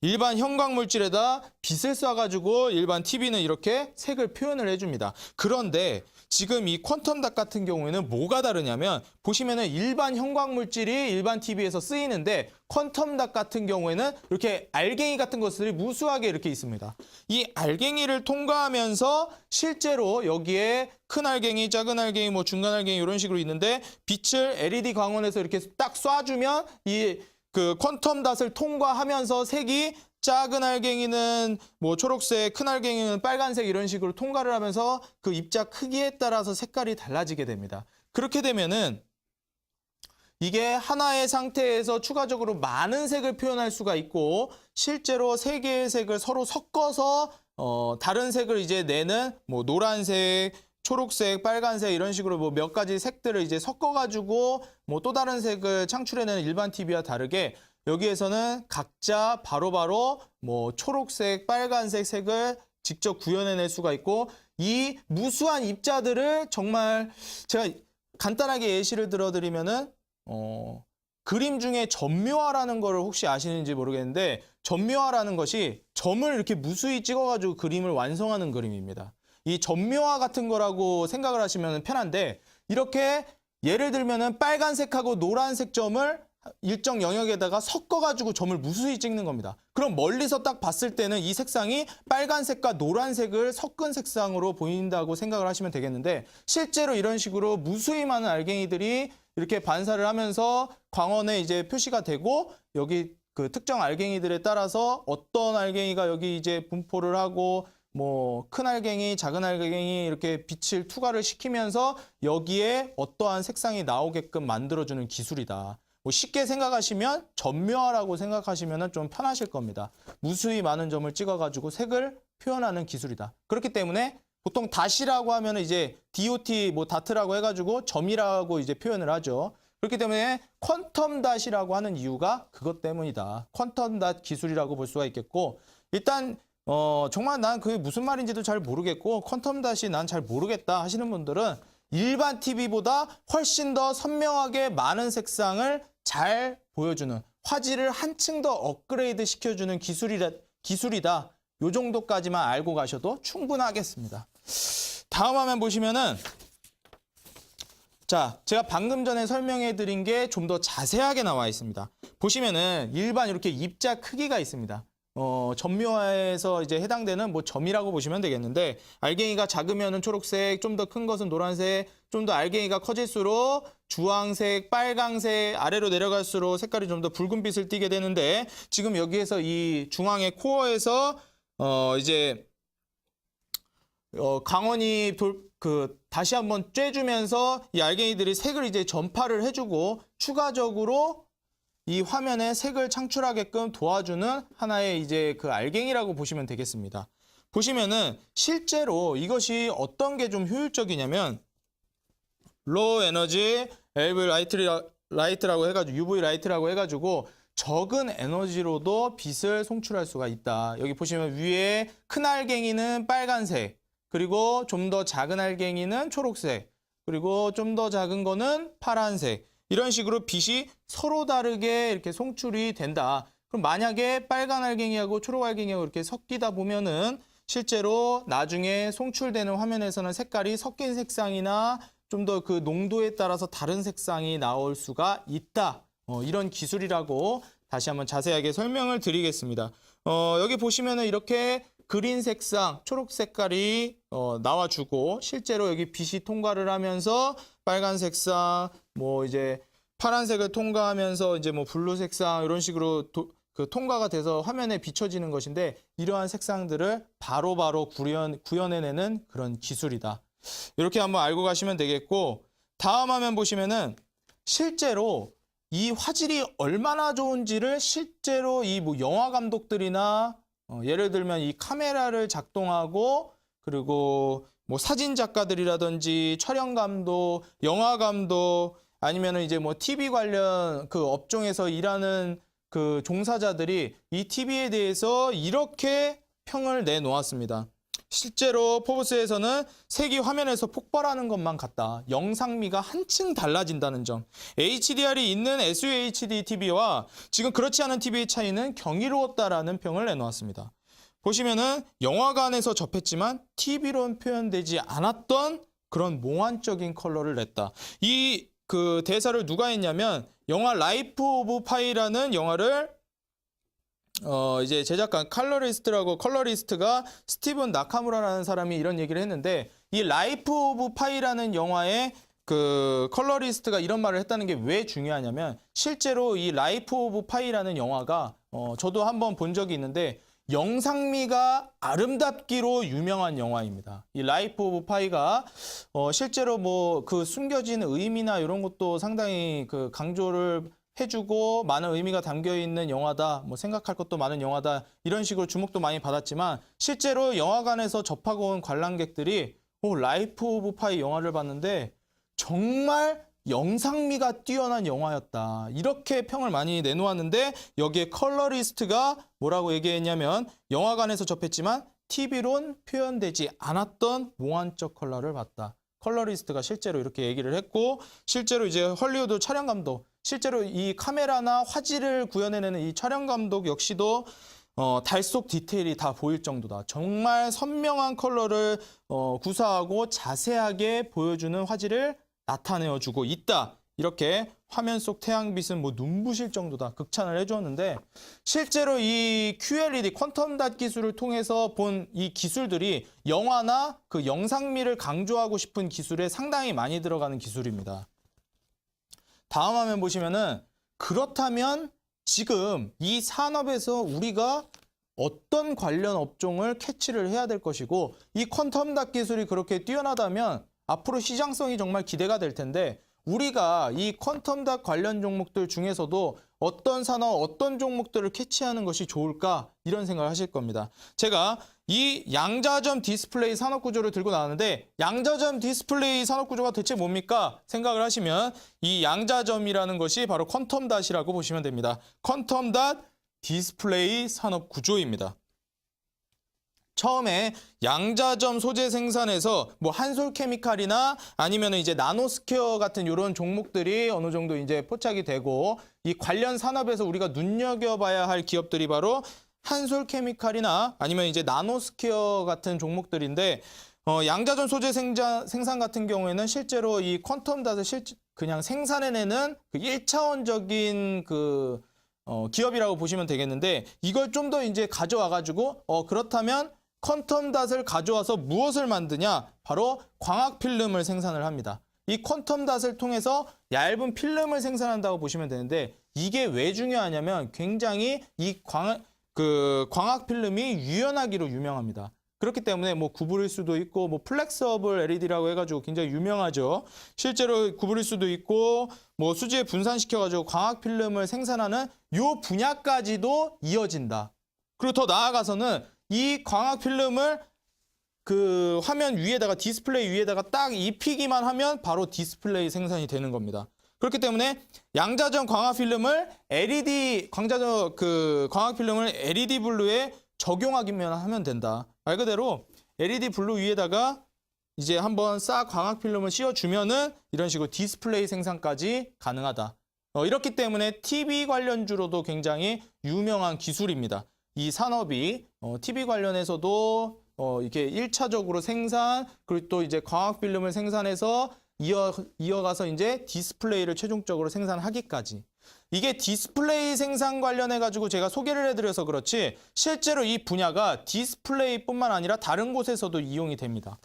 일반 형광물질에다 빛을 쏴가지고 일반 TV는 이렇게 색을 표현을 해줍니다. 그런데 지금 이 퀀텀닷 같은 경우에는 뭐가 다르냐면 보시면은 일반 형광물질이 일반 TV에서 쓰이는데 퀀텀닷 같은 경우에는 이렇게 알갱이 같은 것들이 무수하게 이렇게 있습니다. 이 알갱이를 통과하면서 실제로 여기에 큰 알갱이, 작은 알갱이, 뭐 중간 알갱이 이런 식으로 있는데 빛을 LED 광원에서 이렇게 딱 쏴주면 이 퀀텀닷을 통과하면서 색이 작은 알갱이는 뭐 초록색, 큰 알갱이는 빨간색 이런 식으로 통과를 하면서 그 입자 크기에 따라서 색깔이 달라지게 됩니다. 그렇게 되면은 이게 하나의 상태에서 추가적으로 많은 색을 표현할 수가 있고 실제로 세 개의 색을 서로 섞어서 다른 색을 이제 내는 뭐 노란색, 초록색, 빨간색 이런 식으로 뭐 몇 가지 색들을 이제 섞어가지고 뭐 또 다른 색을 창출해내는 일반 TV와 다르게 여기에서는 각자 바로바로 뭐 초록색, 빨간색 색을 직접 구현해낼 수가 있고 이 무수한 입자들을 정말 제가 간단하게 예시를 들어드리면은 그림 중에 점묘화라는 거를 혹시 아시는지 모르겠는데 점묘화라는 것이 점을 이렇게 무수히 찍어가지고 그림을 완성하는 그림입니다. 이 점묘화 같은 거라고 생각을 하시면 편한데 이렇게 예를 들면은 빨간색하고 노란색 점을 일정 영역에다가 섞어가지고 점을 무수히 찍는 겁니다. 그럼 멀리서 딱 봤을 때는 이 색상이 빨간색과 노란색을 섞은 색상으로 보인다고 생각을 하시면 되겠는데 실제로 이런 식으로 무수히 많은 알갱이들이 이렇게 반사를 하면서 광원에 이제 표시가 되고 여기 그 특정 알갱이들에 따라서 어떤 알갱이가 여기 이제 분포를 하고 뭐 큰 알갱이, 작은 알갱이 이렇게 빛을 투과를 시키면서 여기에 어떠한 색상이 나오게끔 만들어주는 기술이다. 뭐 쉽게 생각하시면 점묘화라고 생각하시면 좀 편하실 겁니다. 무수히 많은 점을 찍어가지고 색을 표현하는 기술이다. 그렇기 때문에 보통 닷이라고 하면 이제 DOT 뭐 다트라고 해가지고 점이라고 이제 표현을 하죠. 그렇기 때문에 퀀텀닷이라고 하는 이유가 그것 때문이다. 퀀텀닷 기술이라고 볼 수가 있겠고 일단 정말 난 그게 무슨 말인지도 잘 모르겠고 퀀텀닷이 난 잘 모르겠다 하시는 분들은 일반 TV보다 훨씬 더 선명하게 많은 색상을 잘 보여주는 화질을 한층 더 업그레이드 시켜주는 기술이다. 요 정도까지만 알고 가셔도 충분하겠습니다. 다음 화면 보시면은 자, 제가 방금 전에 설명해 드린 게 좀 더 자세하게 나와 있습니다. 보시면은 일반 이렇게 입자 크기가 있습니다. 점묘화에서 이제 해당되는 뭐 점이라고 보시면 되겠는데 알갱이가 작으면은 초록색, 좀 더 큰 것은 노란색, 좀 더 알갱이가 커질수록 주황색, 빨강색, 아래로 내려갈수록 색깔이 좀 더 붉은빛을 띠게 되는데 지금 여기에서 이 중앙의 코어에서 이제 강원이 다시 한번 쬐주면서 이 알갱이들이 색을 이제 전파를 해주고 추가적으로 이 화면에 색을 창출하게끔 도와주는 하나의 이제 그 알갱이라고 보시면 되겠습니다. 보시면은 실제로 이것이 어떤 게 좀 효율적이냐면 로우 에너지 LV 라이트라고 해가지고 UV 라이트라고 해가지고 적은 에너지로도 빛을 송출할 수가 있다. 여기 보시면 위에 큰 알갱이는 빨간색, 그리고 좀 더 작은 알갱이는 초록색, 그리고 좀 더 작은 거는 파란색. 이런 식으로 빛이 서로 다르게 이렇게 송출이 된다. 그럼 만약에 빨간 알갱이하고 초록 알갱이하고 이렇게 섞이다 보면은 실제로 나중에 송출되는 화면에서는 색깔이 섞인 색상이나 좀 더 그 농도에 따라서 다른 색상이 나올 수가 있다. 이런 기술이라고 다시 한번 자세하게 설명을 드리겠습니다. 여기 보시면은 이렇게 그린 색상, 초록 색깔이 나와주고 실제로 여기 빛이 통과를 하면서 빨간 색상, 뭐 이제 파란색을 통과하면서 이제 뭐 블루 색상 이런 식으로 그 통과가 돼서 화면에 비춰지는 것인데 이러한 색상들을 바로바로 구현해내는 그런 기술이다. 이렇게 한번 알고 가시면 되겠고 다음 화면 보시면은 실제로 이 화질이 얼마나 좋은지를 실제로 이 뭐 영화 감독들이나 예를 들면 이 카메라를 작동하고 그리고 뭐 사진 작가들이라든지 촬영 감독, 영화 감독 아니면은 이제 뭐 TV 관련 그 업종에서 일하는 그 종사자들이 이 TV에 대해서 이렇게 평을 내놓았습니다. 실제로 포브스에서는 색이 화면에서 폭발하는 것만 같다. 영상미가 한층 달라진다는 점. HDR이 있는 SUHD TV와 지금 그렇지 않은 TV의 차이는 경이로웠다라는 평을 내놓았습니다. 보시면은 영화관에서 접했지만 TV로는 표현되지 않았던 그런 몽환적인 컬러를 냈다. 이 그 대사를 누가 했냐면 영화 라이프 오브 파이라는 영화를 이제 제작한 컬러리스트가 스티븐 나카무라라는 사람이 이런 얘기를 했는데 이 라이프 오브 파이라는 영화의 그 컬러리스트가 이런 말을 했다는 게 왜 중요하냐면 실제로 이 라이프 오브 파이라는 영화가 저도 한번 본 적이 있는데 영상미가 아름답기로 유명한 영화입니다. 이 라이프 오브 파이가 실제로 뭐 그 숨겨진 의미나 이런 것도 상당히 그 강조를 해주고 많은 의미가 담겨 있는 영화다. 뭐 생각할 것도 많은 영화다. 이런 식으로 주목도 많이 받았지만 실제로 영화관에서 접하고 온 관람객들이 라이프 오브 파이 영화를 봤는데 정말 영상미가 뛰어난 영화였다. 이렇게 평을 많이 내놓았는데 여기에 컬러리스트가 뭐라고 얘기했냐면 영화관에서 접했지만 TV론 표현되지 않았던 몽환적 컬러를 봤다. 컬러리스트가 실제로 이렇게 얘기를 했고 실제로 이제 헐리우드 촬영 감독 실제로 이 카메라나 화질을 구현해내는 이 촬영 감독 역시도 달 속 디테일이 다 보일 정도다. 정말 선명한 컬러를 구사하고 자세하게 보여주는 화질을 나타내어주고 있다. 이렇게 화면 속 태양빛은 뭐 눈부실 정도다. 극찬을 해주었는데 실제로 이 QLED 퀀텀 닷 기술을 통해서 본 이 기술들이 영화나 그 영상미를 강조하고 싶은 기술에 상당히 많이 들어가는 기술입니다. 다음 화면 보시면은 그렇다면 지금 이 산업에서 우리가 어떤 관련 업종을 캐치를 해야 될 것이고 이 퀀텀 닷 기술이 그렇게 뛰어나다면 앞으로 시장성이 정말 기대가 될 텐데 우리가 이 퀀텀 닷 관련 종목들 중에서도 어떤 산업, 어떤 종목들을 캐치하는 것이 좋을까 이런 생각을 하실 겁니다. 제가 이 양자점 디스플레이 산업구조를 들고 나왔는데 양자점 디스플레이 산업구조가 대체 뭡니까? 생각을 하시면 이 양자점이라는 것이 바로 퀀텀 닷이라고 보시면 됩니다. 퀀텀 닷 디스플레이 산업구조입니다. 처음에 양자점 소재 생산에서 뭐 한솔케미칼이나 아니면 이제 나노스퀘어 같은 이런 종목들이 어느 정도 이제 포착이 되고 이 관련 산업에서 우리가 눈여겨봐야 할 기업들이 바로 한솔케미칼이나 아니면 이제 나노스퀘어 같은 종목들인데 양자점 소재 생산 같은 경우에는 실제로 이 퀀텀 닷을 그냥 생산해내는 그 1차원적인 그 기업이라고 보시면 되겠는데 이걸 좀 더 이제 가져와가지고 그렇다면 퀀텀 닷을 가져와서 무엇을 만드냐? 바로 광학 필름을 생산을 합니다. 이 퀀텀 닷을 통해서 얇은 필름을 생산한다고 보시면 되는데 이게 왜 중요하냐면 굉장히 이 광학 필름이 유연하기로 유명합니다. 그렇기 때문에 뭐 구부릴 수도 있고 뭐 플렉서블 LED라고 해가지고 굉장히 유명하죠. 실제로 구부릴 수도 있고 뭐 수지에 분산시켜가지고 광학 필름을 생산하는 요 분야까지도 이어진다. 그리고 더 나아가서는 이 광학 필름을 그 화면 위에다가 디스플레이 위에다가 딱 입히기만 하면 바로 디스플레이 생산이 되는 겁니다. 그렇기 때문에 양자전 광학 필름을 LED 광학 필름을 LED 블루에 적용하기만 하면 된다. 말 그대로 LED 블루 위에다가 이제 한번 싹 광학 필름을 씌워주면은 이런 식으로 디스플레이 생산까지 가능하다. 이렇기 때문에 TV 관련주로도 굉장히 유명한 기술입니다. 이 산업이 TV 관련해서도 이렇게 1차적으로 생산, 그리고 또 이제 광학 필름을 생산해서 이어가서 이제 디스플레이를 최종적으로 생산하기까지. 이게 디스플레이 생산 관련해 가지고 제가 소개를 해드려서 그렇지 실제로 이 분야가 디스플레이뿐만 아니라 다른 곳에서도 이용이 됩니다.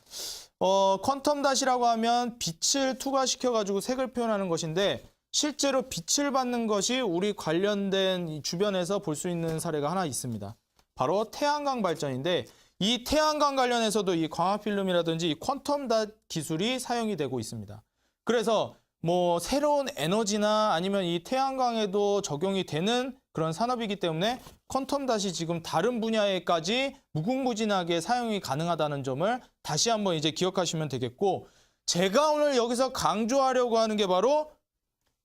퀀텀 닷이라고 하면 빛을 투과시켜 가지고 색을 표현하는 것인데 실제로 빛을 받는 것이 우리 관련된 이 주변에서 볼 수 있는 사례가 하나 있습니다. 바로 태양광 발전인데 이 태양광 관련해서도 이 광학 필름이라든지 이 퀀텀 닷 기술이 사용이 되고 있습니다. 그래서 뭐 새로운 에너지나 아니면 이 태양광에도 적용이 되는 그런 산업이기 때문에 퀀텀 닷이 지금 다른 분야에까지 무궁무진하게 사용이 가능하다는 점을 다시 한번 이제 기억하시면 되겠고, 제가 오늘 여기서 강조하려고 하는 게 바로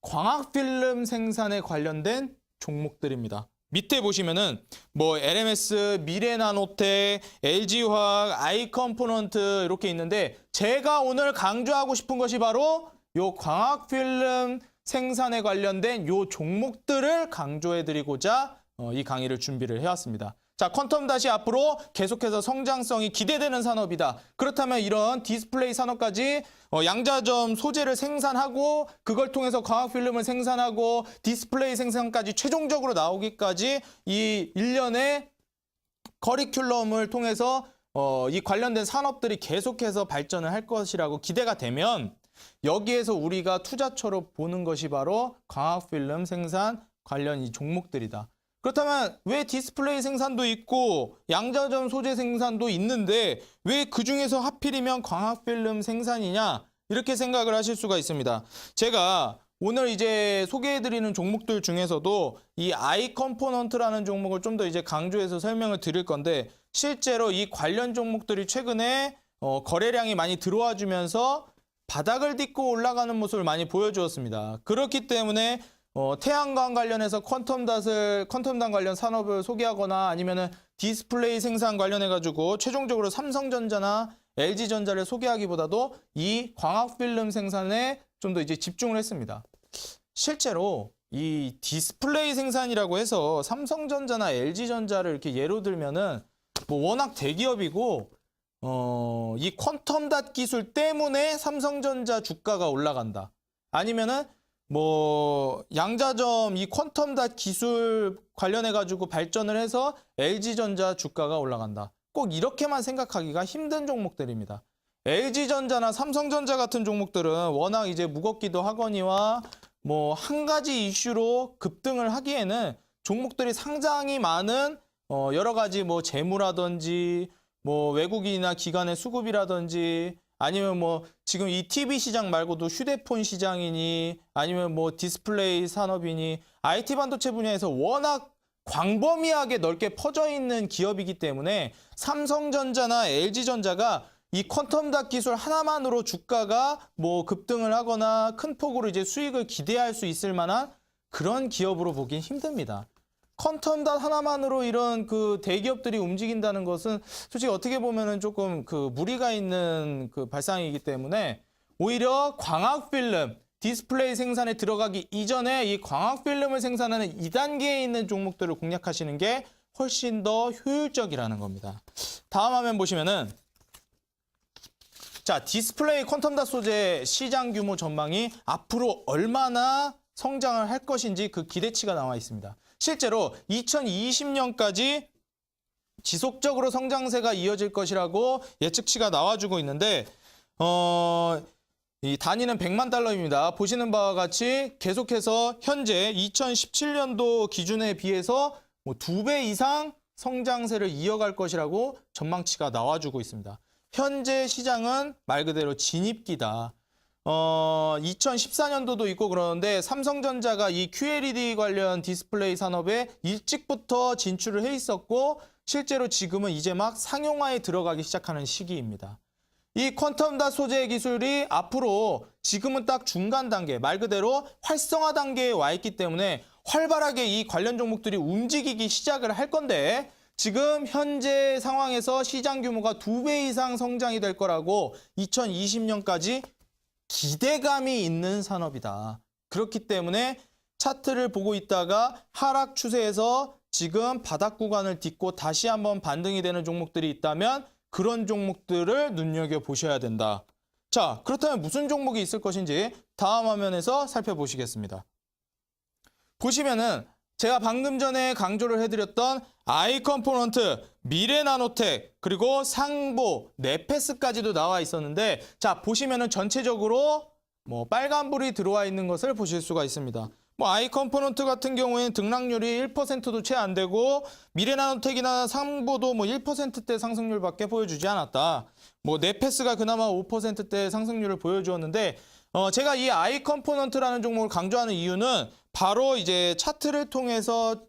광학 필름 생산에 관련된 종목들입니다. 밑에 보시면은 뭐 LMS, 미래나노텍, LG화학, 아이컴포넌트 이렇게 있는데 제가 오늘 강조하고 싶은 것이 바로 요 광학 필름 생산에 관련된 요 종목들을 강조해드리고자 이 강의를 준비를 해왔습니다. 자, 퀀텀 닷이 앞으로 계속해서 성장성이 기대되는 산업이다. 그렇다면 이런 디스플레이 산업까지 양자점 소재를 생산하고 그걸 통해서 광학 필름을 생산하고 디스플레이 생산까지 최종적으로 나오기까지 이 일련의 커리큘럼을 통해서 이 관련된 산업들이 계속해서 발전을 할 것이라고 기대가 되면 여기에서 우리가 투자처로 보는 것이 바로 광학 필름 생산 관련 이 종목들이다. 그렇다면 왜 디스플레이 생산도 있고 양자점 소재 생산도 있는데 왜 그중에서 하필이면 광학 필름 생산이냐, 이렇게 생각을 하실 수가 있습니다. 제가 오늘 이제 소개해드리는 종목들 중에서도 이 아이컴포넌트라는 종목을 좀 더 이제 강조해서 설명을 드릴 건데 실제로 이 관련 종목들이 최근에 거래량이 많이 들어와 주면서 바닥을 딛고 올라가는 모습을 많이 보여주었습니다. 그렇기 때문에 태양광 관련해서 퀀텀 닷 관련 산업을 소개하거나 아니면은 디스플레이 생산 관련해가지고 최종적으로 삼성전자나 LG전자를 소개하기보다도 이 광학 필름 생산에 좀 더 이제 집중을 했습니다. 실제로 이 디스플레이 생산이라고 해서 삼성전자나 LG전자를 이렇게 예로 들면은 뭐 워낙 대기업이고 이 퀀텀 닷 기술 때문에 삼성전자 주가가 올라간다. 아니면은 뭐 양자점 이 퀀텀 닷 기술 관련해 가지고 발전을 해서 LG전자 주가가 올라간다. 꼭 이렇게만 생각하기가 힘든 종목들입니다. LG전자나 삼성전자 같은 종목들은 워낙 이제 무겁기도 하거니와 뭐 한 가지 이슈로 급등을 하기에는 종목들이 상당히 많은 여러 가지 뭐 재무라든지 뭐 외국인이나 기관의 수급이라든지 아니면 뭐 지금 이 TV 시장 말고도 휴대폰 시장이니 아니면 뭐 디스플레이 산업이니 IT 반도체 분야에서 워낙 광범위하게 넓게 퍼져 있는 기업이기 때문에 삼성전자나 LG전자가 이 퀀텀 닷 기술 하나만으로 주가가 뭐 급등을 하거나 큰 폭으로 이제 수익을 기대할 수 있을 만한 그런 기업으로 보긴 힘듭니다. 퀀텀 닷 하나만으로 이런 그 대기업들이 움직인다는 것은 솔직히 어떻게 보면은 조금 그 무리가 있는 그 발상이기 때문에 오히려 광학 필름, 디스플레이 생산에 들어가기 이전에 이 광학 필름을 생산하는 2단계에 있는 종목들을 공략하시는 게 훨씬 더 효율적이라는 겁니다. 다음 화면 보시면은 자, 디스플레이 퀀텀 닷 소재 시장 규모 전망이 앞으로 얼마나 성장을 할 것인지 그 기대치가 나와 있습니다. 실제로 2020년까지 지속적으로 성장세가 이어질 것이라고 예측치가 나와주고 있는데 이 단위는 100만 달러입니다. 보시는 바와 같이 계속해서 현재 2017년도 기준에 비해서 뭐 2배 이상 성장세를 이어갈 것이라고 전망치가 나와주고 있습니다. 현재 시장은 말 그대로 진입기다. 2014년도도 있고 그러는데 삼성전자가 이 QLED 관련 디스플레이 산업에 일찍부터 진출을 해 있었고 실제로 지금은 이제 막 상용화에 들어가기 시작하는 시기입니다. 이 퀀텀 닷 소재 기술이 앞으로 지금은 딱 중간 단계, 말 그대로 활성화 단계에 와 있기 때문에 활발하게 이 관련 종목들이 움직이기 시작을 할 건데 지금 현재 상황에서 시장 규모가 2배 이상 성장이 될 거라고 2020년까지 기대감이 있는 산업이다. 그렇기 때문에 차트를 보고 있다가 하락 추세에서 지금 바닥 구간을 딛고 다시 한번 반등이 되는 종목들이 있다면 그런 종목들을 눈여겨보셔야 된다. 자, 그렇다면 무슨 종목이 있을 것인지 다음 화면에서 살펴보시겠습니다. 보시면은 제가 방금 전에 강조를 해드렸던 아이컴포넌트, 미래나노텍, 그리고 상보, 네페스까지도 나와 있었는데 자, 보시면은 전체적으로 빨간불이 들어와 있는 것을 보실 수가 있습니다. 아이컴포넌트 같은 경우에는 등락률이 1%도 채 안 되고 미래나노텍이나 상보도 1%대 상승률밖에 보여주지 않았다. 네페스가 그나마 5%대 상승률을 보여주었는데 제가 이 아이컴포넌트라는 종목을 강조하는 이유는 바로 이제 차트를 통해서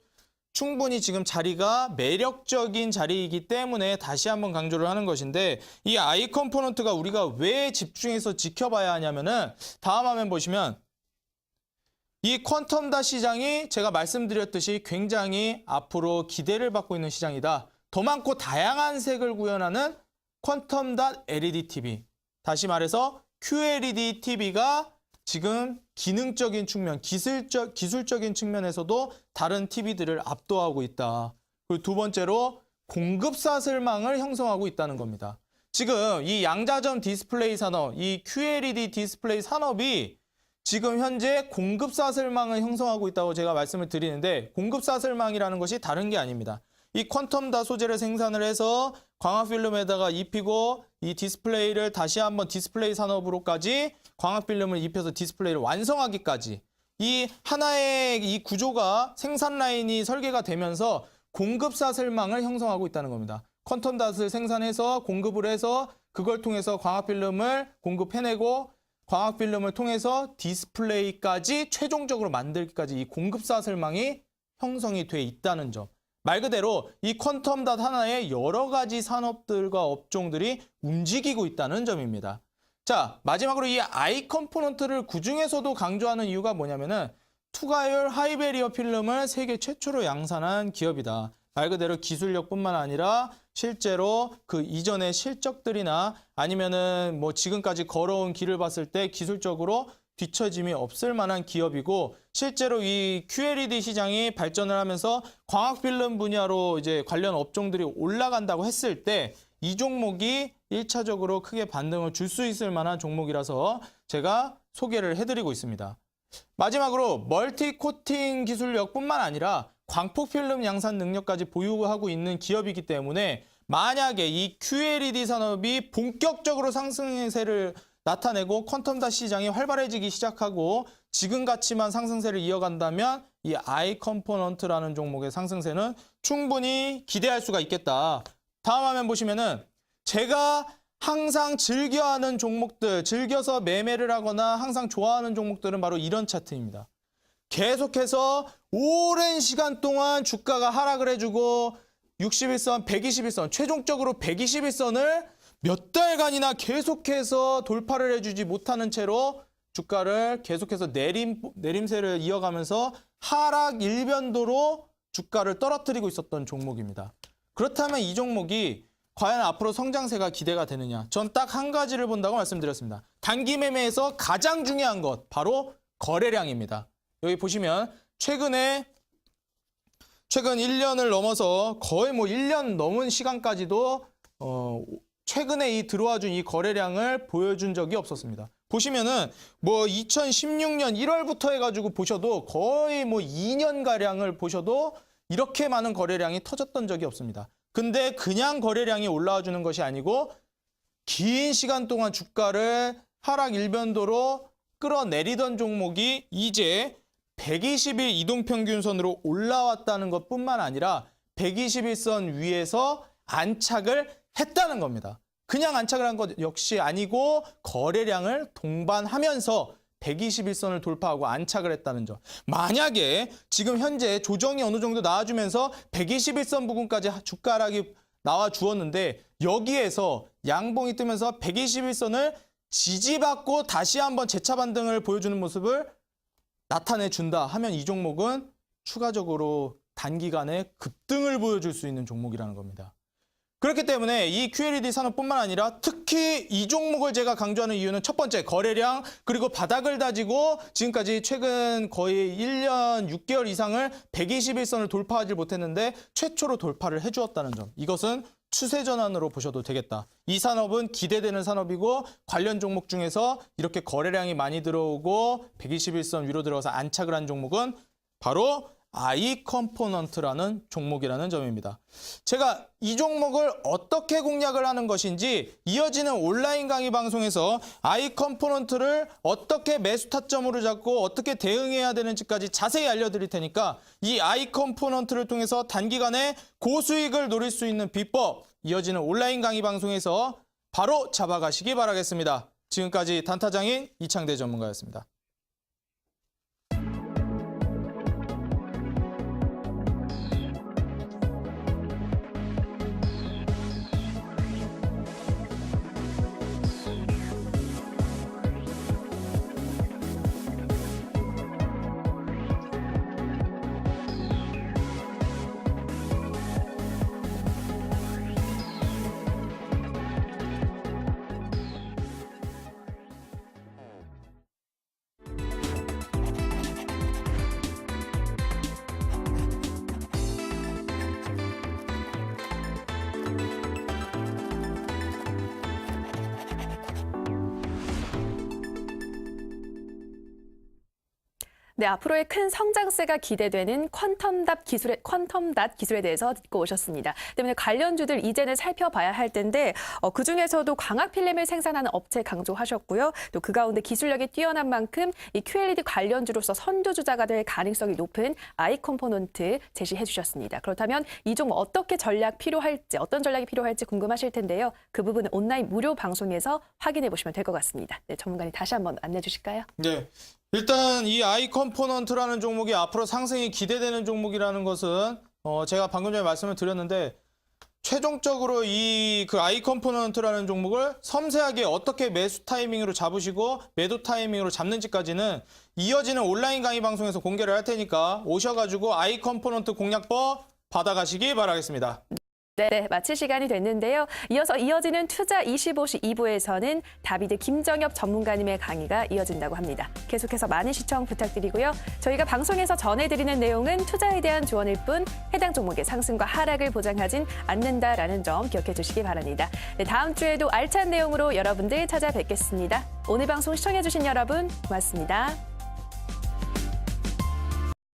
충분히 지금 자리가 매력적인 자리이기 때문에 다시 한번 강조를 하는 것인데 이 아이컴포넌트가 우리가 왜 집중해서 지켜봐야 하냐면은 다음 화면 보시면 이 퀀텀 닷 시장이 제가 말씀드렸듯이 굉장히 앞으로 기대를 받고 있는 시장이다. 더 많고 다양한 색을 구현하는 퀀텀 닷 LED TV. 다시 말해서 QLED TV가 지금 기능적인 측면, 기술적인 측면에서도 다른 TV들을 압도하고 있다. 그리고 두 번째로 공급 사슬망을 형성하고 있다는 겁니다. 지금 이 양자점 디스플레이 산업, 이 QLED 디스플레이 산업이 지금 현재 공급 사슬망을 형성하고 있다고 제가 말씀을 드리는데 공급 사슬망이라는 것이 다른 게 아닙니다. 이 퀀텀 닷 소재를 생산을 해서 광학 필름에다가 입히고 이 디스플레이를 다시 한번 디스플레이 산업으로까지 광학 필름을 입혀서 디스플레이를 완성하기까지 이 하나의 이 구조가 생산 라인이 설계가 되면서 공급 사슬망을 형성하고 있다는 겁니다. 퀀텀 닷을 생산해서 공급을 해서 그걸 통해서 광학 필름을 공급해내고 광학 필름을 통해서 디스플레이까지 최종적으로 만들기까지 이 공급 사슬망이 형성이 돼 있다는 점. 말 그대로 이 퀀텀 닷 하나에 여러 가지 산업들과 업종들이 움직이고 있다는 점입니다. 자, 마지막으로 이 아이 컴포넌트를 그중에서도 강조하는 이유가 뭐냐면은 투과율 하이베리어 필름을 세계 최초로 양산한 기업이다. 말 그대로 기술력뿐만 아니라 실제로 그 이전의 실적들이나 아니면은 지금까지 걸어온 길을 봤을 때 기술적으로 뒤처짐이 없을 만한 기업이고 실제로 이 QLED 시장이 발전을 하면서 광학 필름 분야로 이제 관련 업종들이 올라간다고 했을 때 이 종목이 1차적으로 크게 반등을 줄 수 있을 만한 종목이라서 제가 소개를 해드리고 있습니다. 마지막으로 멀티 코팅 기술력뿐만 아니라 광폭 필름 양산 능력까지 보유하고 있는 기업이기 때문에 만약에 이 QLED 산업이 본격적으로 상승세를 나타내고 퀀텀 닷 시장이 활발해지기 시작하고 지금 같이만 상승세를 이어간다면 이 아이 컴포넌트라는 종목의 상승세는 충분히 기대할 수가 있겠다. 다음 화면 보시면은 제가 항상 즐겨하는 종목들, 즐겨서 매매를 하거나 항상 좋아하는 종목들은 바로 이런 차트입니다. 계속해서 오랜 시간 동안 주가가 하락을 해주고 61선, 121선, 최종적으로 121선을 몇 달간이나 계속해서 돌파를 해주지 못하는 채로 주가를 계속해서 내림세를 이어가면서 하락 일변도로 주가를 떨어뜨리고 있었던 종목입니다. 그렇다면 이 종목이 과연 앞으로 성장세가 기대가 되느냐? 전 딱 한 가지를 본다고 말씀드렸습니다. 단기 매매에서 가장 중요한 것, 바로 거래량입니다. 여기 보시면 최근 1년을 넘어서 거의 1년 넘은 시간까지도 최근에 이 들어와준 이 거래량을 보여준 적이 없었습니다. 보시면은 2016년 1월부터 해가지고 보셔도 거의 2년가량을 보셔도 이렇게 많은 거래량이 터졌던 적이 없습니다. 근데 그냥 거래량이 올라와 주는 것이 아니고 긴 시간 동안 주가를 하락 일변도로 끌어내리던 종목이 이제 120일 이동평균선으로 올라왔다는 것뿐만 아니라 121선 위에서 안착을 했다는 겁니다. 그냥 안착을 한 것 역시 아니고 거래량을 동반하면서 121선을 돌파하고 안착을 했다는 점. 만약에 지금 현재 조정이 어느 정도 나와주면서 121선 부근까지 주가 하락이 나와 주었는데 여기에서 양봉이 뜨면서 121선을 지지받고 다시 한번 재차 반등을 보여주는 모습을 나타내준다 하면 이 종목은 추가적으로 단기간에 급등을 보여줄 수 있는 종목이라는 겁니다. 그렇기 때문에 이 QLED 산업뿐만 아니라 특히 이 종목을 제가 강조하는 이유는 첫 번째, 거래량 그리고 바닥을 다지고 지금까지 최근 거의 1년 6개월 이상을 121선을 돌파하지 못했는데 최초로 돌파를 해주었다는 점. 이것은 추세 전환으로 보셔도 되겠다. 이 산업은 기대되는 산업이고 관련 종목 중에서 이렇게 거래량이 많이 들어오고 121선 위로 들어가서 안착을 한 종목은 바로 아이컴포넌트라는 종목이라는 점입니다. 제가 이 종목을 어떻게 공략을 하는 것인지 이어지는 온라인 강의 방송에서 아이컴포넌트를 어떻게 매수 타점으로 잡고 어떻게 대응해야 되는지까지 자세히 알려드릴 테니까 이 아이컴포넌트를 통해서 단기간에 고수익을 노릴 수 있는 비법 이어지는 온라인 강의 방송에서 바로 잡아가시기 바라겠습니다. 지금까지 단타장인 이창대 전문가였습니다. 네, 앞으로의 큰 성장세가 기대되는 퀀텀닷 기술에 대해서 듣고 오셨습니다. 때문에 관련주들 이제는 살펴봐야 할 텐데 그중에서도 광학 필름을 생산하는 업체 강조하셨고요. 또 그 가운데 기술력이 뛰어난 만큼 이 QLED 관련주로서 선두주자가 될 가능성이 높은 아이컴포넌트 제시해 주셨습니다. 그렇다면 이 종목 어떤 전략이 필요할지 궁금하실 텐데요. 그 부분은 온라인 무료 방송에서 확인해 보시면 될 것 같습니다. 네, 전문가님 다시 한번 안내해 주실까요? 네. 일단 이 아이컴포넌트라는 종목이 앞으로 상승이 기대되는 종목이라는 것은 제가 방금 전에 말씀을 드렸는데 최종적으로 이 아이컴포넌트라는 종목을 섬세하게 어떻게 매수 타이밍으로 잡으시고 매도 타이밍으로 잡는지까지는 이어지는 온라인 강의 방송에서 공개를 할 테니까 오셔가지고 아이컴포넌트 공략법 받아가시기 바라겠습니다. 네, 마칠 시간이 됐는데요. 이어서 이어지는 투자 25시 2부에서는 다비드 김정엽 전문가님의 강의가 이어진다고 합니다. 계속해서 많은 시청 부탁드리고요. 저희가 방송에서 전해드리는 내용은 투자에 대한 조언일 뿐 해당 종목의 상승과 하락을 보장하진 않는다라는 점 기억해 주시기 바랍니다. 네, 다음 주에도 알찬 내용으로 여러분들 찾아뵙겠습니다. 오늘 방송 시청해 주신 여러분 고맙습니다.